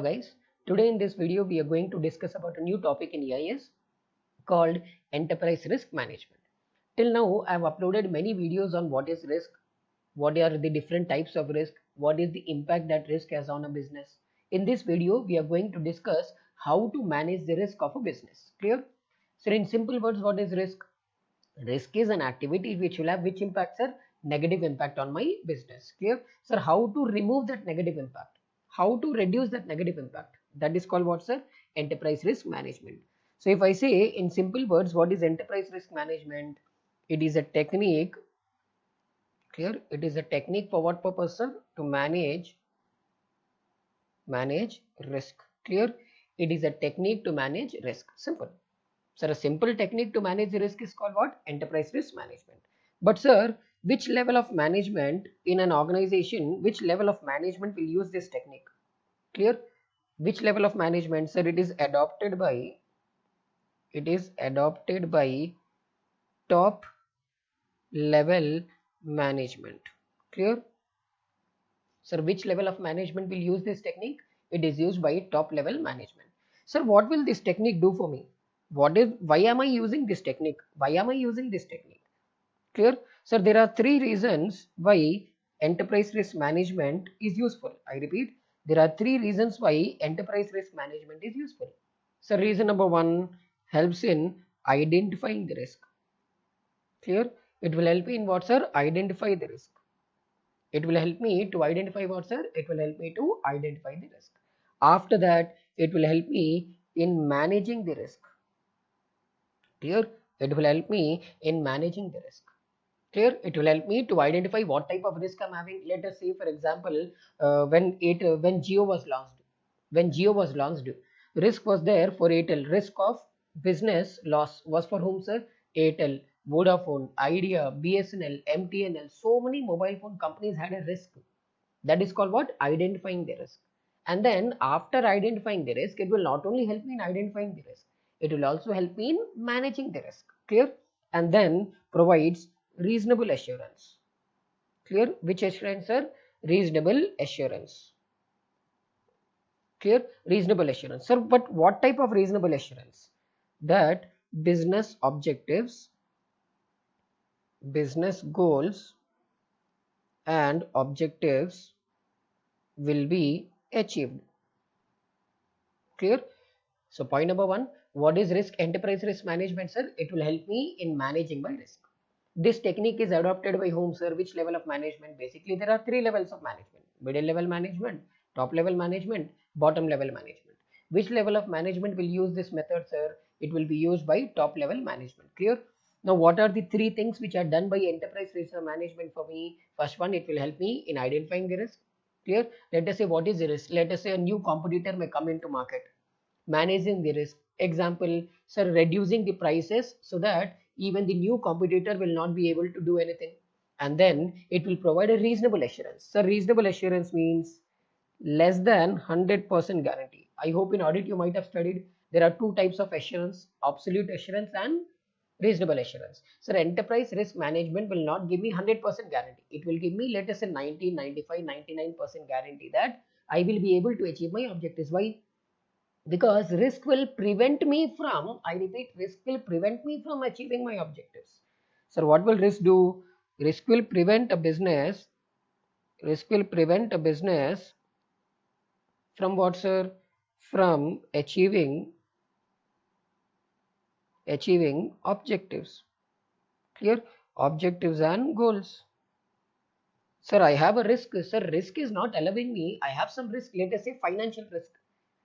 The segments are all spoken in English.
Hello guys, today in this video we are going to discuss about a new topic in EIS called Enterprise Risk Management. Till now I have uploaded many videos on what is risk, what are the different types of risk, what is the impact that risk has on a business. In this video we are going to discuss how to manage the risk of a business. Clear? So in simple words, what is risk? Risk is an activity which will have which impact, sir? Negative impact on my business. Clear? Sir, how to remove that negative impact? How to reduce that negative impact? That is called what, sir? Enterprise risk management. So if I say in simple words, what is enterprise risk management? It is a technique. Clear? It is a technique for what purpose, sir? To manage risk. Clear? It is a technique to manage risk. Simple. Sir, a simple technique to manage the risk is called what? Enterprise risk management. But sir, which level of management in an organization, which level of management will use this technique? Clear? Which level of management? Sir, it is adopted by top level management. Clear? Sir, which level of management will use this technique? It is used by top level management. Sir, what will this technique do for me? Why am I using this technique? Why am I using this technique? Clear? So there are three reasons why enterprise risk management is useful. I repeat, there are three reasons why enterprise risk management is useful. So reason number one, helps in identifying the risk. Clear? It will help me in what, sir? Identify the risk. It will help me to identify what, sir? It will help me to identify the risk. After that, it will help me in managing the risk. Clear? It will help me in managing the risk. Clear? It will help me to identify what type of risk I'm having. Let us say, for example, when Jio was launched, risk was there for Airtel. Risk of business loss was for whom, sir? Airtel, Vodafone, Idea, BSNL, MTNL. So many mobile phone companies had a risk. That is called what? Identifying the risk. And then after identifying the risk, it will not only help me in identifying the risk, it will also help me in managing the risk. Clear? And then provides reasonable assurance. Clear? Which assurance, sir? Reasonable assurance. Clear? Reasonable assurance. Sir, but what type of reasonable assurance? That business objectives, business goals and objectives will be achieved. Clear? So point number one, what is risk? Enterprise risk management, sir? It will help me in managing my risk. This technique is adopted by whom, sir? Which level of management? Basically, there are three levels of management: middle level management, top level management, bottom level management. Which level of management will use this method, sir? It will be used by top level management. Clear? Now, what are the three things which are done by enterprise risk management for me? First one, it will help me in identifying the risk. Clear? Let us say what is the risk? Let us say a new competitor may come into market. Managing the risk. Example, sir, reducing the prices so that even the new competitor will not be able to do anything. And then it will provide a reasonable assurance. So reasonable assurance means less than 100% guarantee. I hope in audit you might have studied there are two types of assurance: absolute assurance and reasonable assurance. So enterprise risk management will not give me 100% guarantee. It will give me, let us say, 90, 95, 99% guarantee that I will be able to achieve my objectives. Why? Because risk will prevent me from, I repeat, risk will prevent me from achieving my objectives. So what will risk do? Risk will prevent a business, from what, sir? From achieving objectives. Clear? Objectives and goals. Sir, I have a risk. Sir, risk is not allowing me. I have some risk. Let us say financial risk.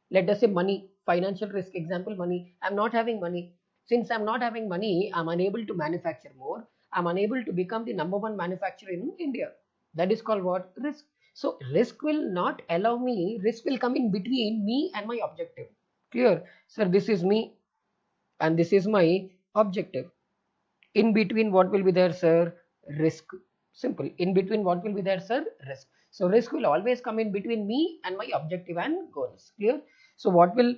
Let us say money, financial risk. Example, money. I'm not having money. Since I'm not having money, I'm unable to manufacture more. I'm unable to become the number one manufacturer in India. That is called what? Risk. So risk will not allow me, risk will come in between me and my objective. Clear? Sir, this is me and this is my objective. In between what will be there, sir? Risk. Simple. In between what will be there, sir? Risk. So risk will always come in between me and my objective and goals. Clear? So what will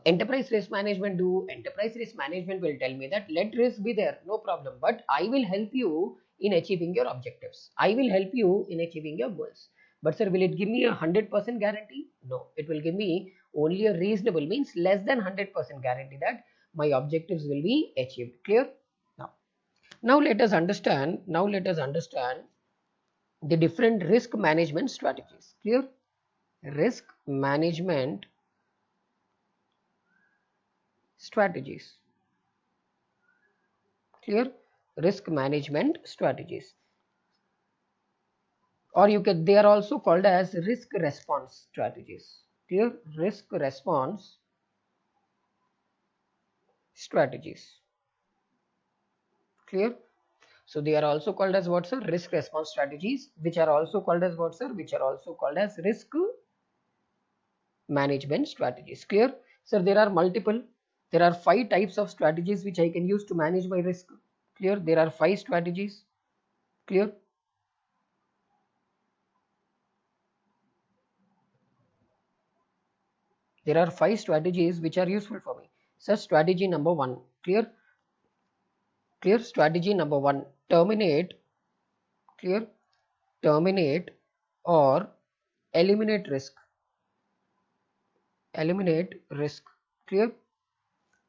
enterprise risk management do? Enterprise risk management will tell me that let risk be there, no problem, but I will help you in achieving your objectives. I will help you in achieving your goals. But sir, will it give me a 100% guarantee? No, it will give me only a reasonable, means less than 100% guarantee that my objectives will be achieved. Clear? Now, let us understand. Now let us understand the different risk management strategies. Clear? Risk management strategies. Clear? Risk management strategies, or you can, they are also called as risk response strategies. Clear? Risk response strategies. Clear? So they are also called as what, sir? Risk response strategies, which are also called as what, sir? Which are also called as risk management strategies. Clear? Sir, there are multiple. There are 5 types of strategies which I can use to manage my risk. Clear? There are 5 strategies. Clear? There are 5 strategies which are useful for me. So strategy number 1. Clear? Clear? Strategy number 1. Terminate. Clear? Terminate or eliminate risk. Eliminate risk. Clear?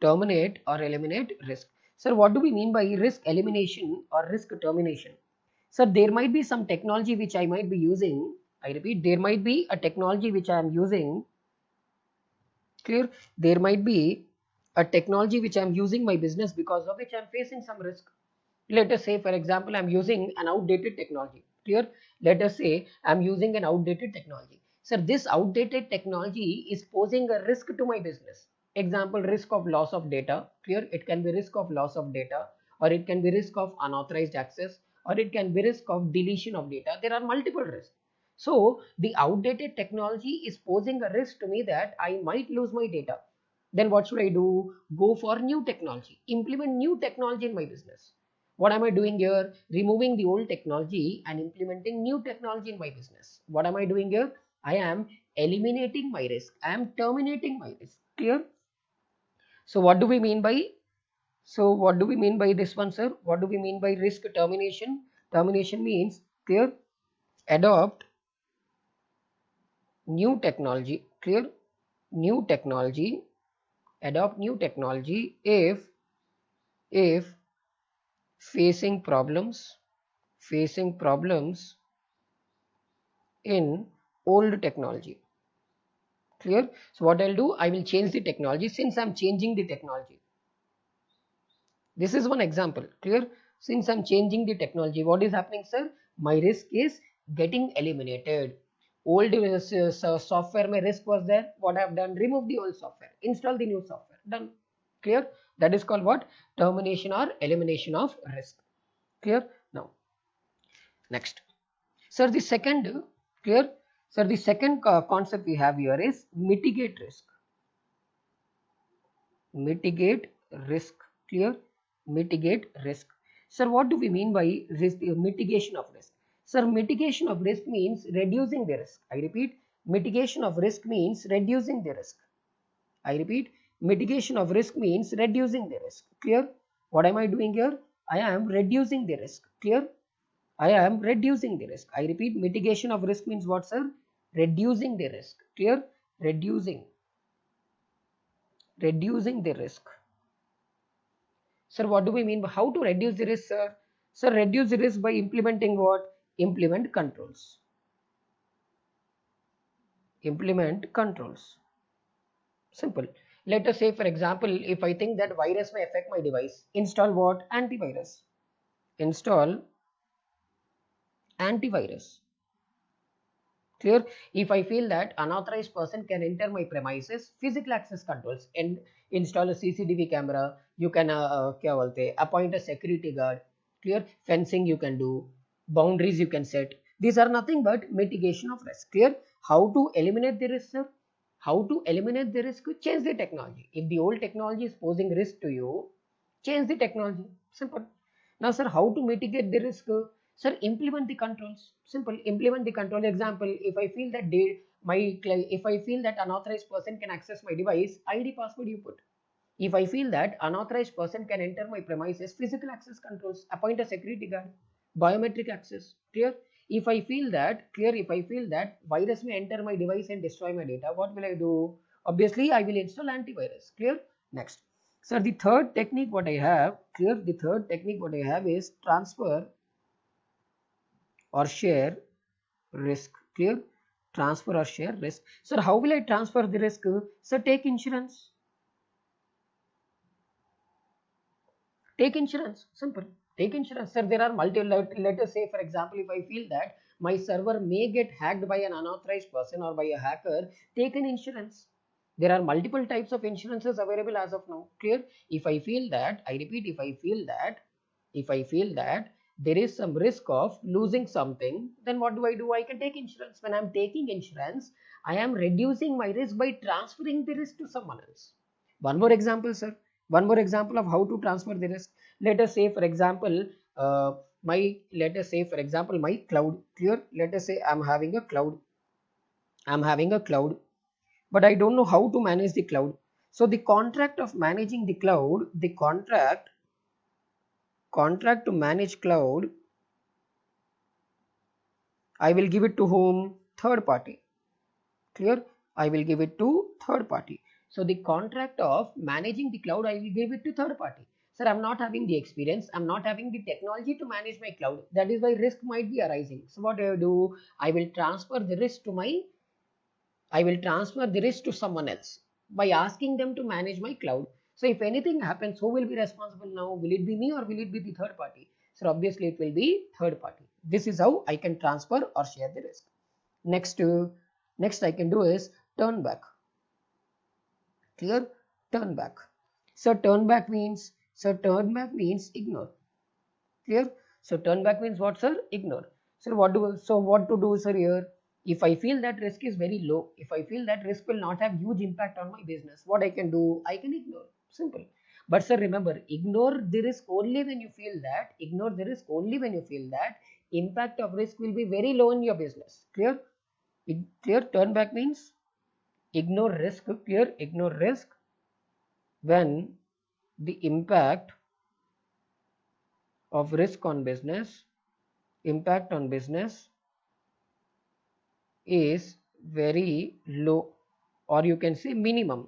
Terminate or eliminate risk. Sir, what do we mean by risk elimination or risk termination? Sir, there might be some technology which I might be using. I repeat, there might be a technology which I am using. Clear? There might be a technology which I am using my business, because of which I am facing some risk. Let us say, for example, I'm using an outdated technology. Clear? Let us say I'm using an outdated technology. Sir, this outdated technology is posing a risk to my business. Example, risk of loss of data. Clear? It can be risk of loss of data, or it can be risk of unauthorized access, or it can be risk of deletion of data. There are multiple risks. So the outdated technology is posing a risk to me that I might lose my data. Then what should I do? Go for new technology. Implement new technology in my business. What am I doing here? Removing the old technology and implementing new technology in my business. What am I doing here? I am eliminating my risk. I am terminating my risk. Clear? So what do we mean by this one, sir? What do we mean by risk termination? Termination means, clear, adopt new technology. Clear? New technology. Adopt new technology if facing problems in old technology. Clear? So what I'll do, I will change the technology. Since I'm changing the technology, this is one example. Clear? Since I'm changing the technology, what is happening, sir? My risk is getting eliminated. Old software, my risk was there. What I've done, remove the old software, install the new software. Done. Clear? That is called what? Termination or elimination of risk. Clear? Now, next, sir, the second, clear? Sir, the second concept we have here is mitigate risk. Mitigate risk. Clear? Mitigate risk. Sir, what do we mean by risk, mitigation of risk? Sir, mitigation of risk means reducing the risk. I repeat, mitigation of risk means reducing the risk. I repeat, mitigation of risk means reducing the risk. Clear? What am I doing here? I am reducing the risk. Clear? I am reducing the risk. I repeat, mitigation of risk means what, sir? Reducing the risk. Clear? Reducing the risk. Sir, what do we mean by how to reduce the risk, sir? Sir, reduce the risk by implementing what? Implement controls. Implement controls. Simple. Let us say, for example, if I think that virus may affect my device, install what? Antivirus. Install antivirus. Clear? If I feel that unauthorized person can enter my premises, physical access controls, and install a CCTV camera. You can क्या बोलते हैं, appoint a security guard. Clear? Fencing you can do, boundaries you can set. These are nothing but mitigation of risk. Clear? How to eliminate the risk, sir? How to eliminate the risk? Change the technology. If the old technology is posing risk to you, change the technology. Simple. Now, sir, how to mitigate the risk? Sir, implement the controls. Simple. Implement the control. Example, if I feel that if I feel that unauthorized person can access my device, ID password you put. If I feel that unauthorized person can enter my premises, physical access controls, appoint a security guard, biometric access. Clear? if I feel that, if I feel that virus may enter my device and destroy my data, what will I do? Obviously, I will install antivirus. Clear? Next. Sir, the third technique what I have, the third technique what I have is transfer or share risk. Clear? Transfer or share risk. Sir, how will I transfer the risk? Sir, take insurance. Take insurance. Simple. Take insurance. Sir, there are let us say, for example, if I feel that my server may get hacked by an unauthorized person or by a hacker, take an insurance. There are multiple types of insurances available as of now. Clear? If I feel that, I repeat, if I feel that there is some risk of losing something, then what do? I can take insurance. When I'm taking insurance, I am reducing my risk by transferring the risk to someone else. One more example, sir. One more example of how to transfer the risk. Let us say, for example, my cloud. Clear? Let us say I'm having a cloud. But I don't know how to manage the cloud. So the contract of managing the cloud, the contract to manage cloud, I will give it to whom? Third party. Clear? I will give it to third party. So the contract of managing the cloud, I will give it to third party. Sir, I'm not having the experience. I'm not having the technology to manage my cloud. That is why risk might be arising. So what do? I will transfer the risk to someone else by asking them to manage my cloud. So if anything happens, who will be responsible now? Will it be me or will it be the third party? So obviously it will be third party. This is how I can transfer or share the risk. Next I can do is turn back. Clear? Turn back. So turn back means ignore. Clear? So turn back means what, sir? Ignore. So what to do, sir, here? If I feel that risk is very low, if I feel that risk will not have huge impact on my business, what I can do? I can ignore. Simple. But sir, remember, ignore the risk only when you feel that. Impact of risk will be very low in your business. Clear? Clear? Turn back means ignore risk. Clear? Ignore risk when the impact of risk on business is very low, or you can say minimum.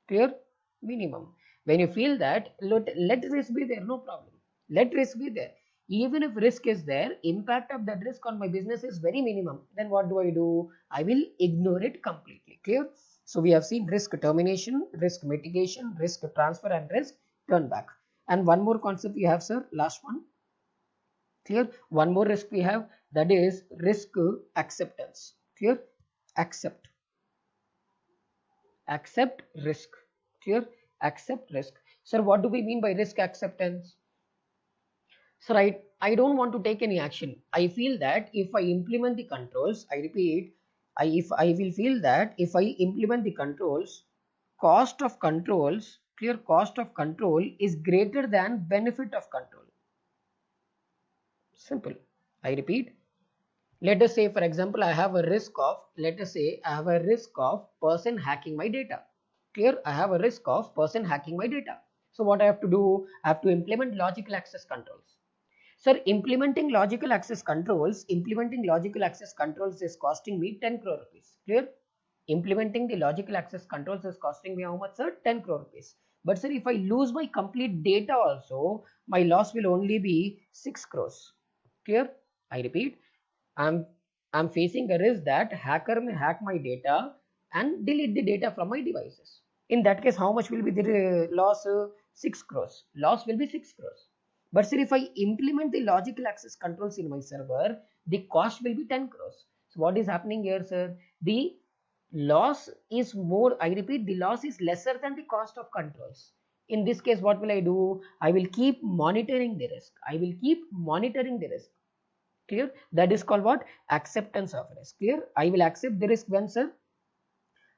Clear? Minimum. When you feel that, let risk be there, no problem. Let risk be there. Even if risk is there, impact of that risk on my business is very minimum. Then what do? I will ignore it completely. Clear? So we have seen risk termination, risk mitigation, risk transfer, and risk turn back. And one more concept we have, sir. Last one. Clear? One more risk we have, that is risk acceptance. Clear? Accept risk. Clear? Accept risk. Sir, what do we mean by risk acceptance? Sir, I don't want to take any action. I feel that if I implement the controls, I repeat, if I will feel that if I implement the controls, cost of controls, clear, cost of control is greater than benefit of control. Simple. I repeat, let us say, for example, I have a risk of person hacking my data. Clear? I have a risk of person hacking my data. So what I have to do? I have to implement logical access controls. Sir, implementing logical access controls is costing me 10 crore rupees. Clear? Implementing the logical access controls is costing me how much, sir? 10 crore rupees. But sir, if I lose my complete data also, my loss will only be 6 crores. Clear? I repeat, I'm facing a risk that hacker may hack my data and delete the data from my devices. In that case, how much will be the loss? 6 crores. Loss will be 6 crores. But sir, if I implement the logical access controls in my server, the cost will be 10 crores. So what is happening here, sir? The loss is more, I repeat, the loss is lesser than the cost of controls. In this case, what will I do? I will keep monitoring the risk. Clear? That is called what? Acceptance of risk. Clear? I will accept the risk when, sir?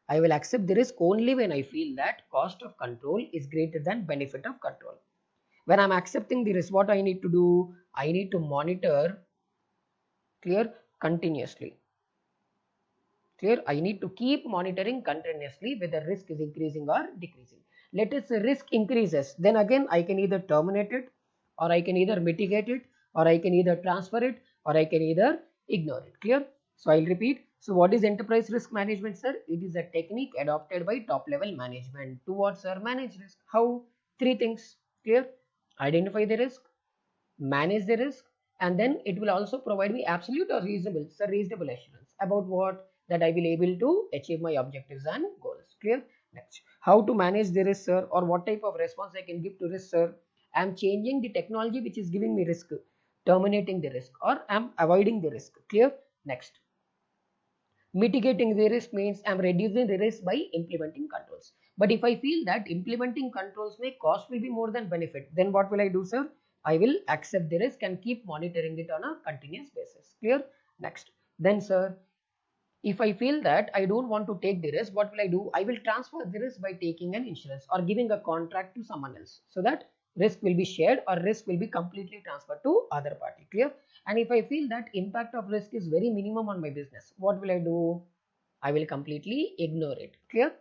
I will accept the risk only when I feel that cost of control is greater than benefit of control. When I'm accepting the risk, what I need to do? I need to monitor, clear, continuously. Clear? I need to keep monitoring continuously whether risk is increasing or decreasing. Let us say risk increases, then again I can either terminate it, or I can either mitigate it, or I can either transfer it, or I can either ignore it. Clear? So I'll repeat. So what is enterprise risk management, sir? It is a technique adopted by top level management towards sir manage risk. How? Three things. Clear? Identify the risk, manage the risk, and then it will also provide me absolute or reasonable, so reasonable assurance about what, that I will able to achieve my objectives and goals. Clear? Next, how to manage the risk, sir, or what type of response I can give to risk, sir? I am changing the technology which is giving me risk, terminating the risk, or I am avoiding the risk. Clear? Next, mitigating the risk means I'm reducing the risk by implementing controls. But if I feel that implementing controls may cost will be more than benefit, then what will I do, sir? I will accept the risk and keep monitoring it on a continuous basis. Clear? Next. Then, sir, if I feel that I don't want to take the risk, what will I do? I will transfer the risk by taking an insurance or giving a contract to someone else, so that risk will be shared or risk will be completely transferred to other party. Clear? And if I feel that impact of risk is very minimum on my business, what will I do? I will completely ignore it. Clear?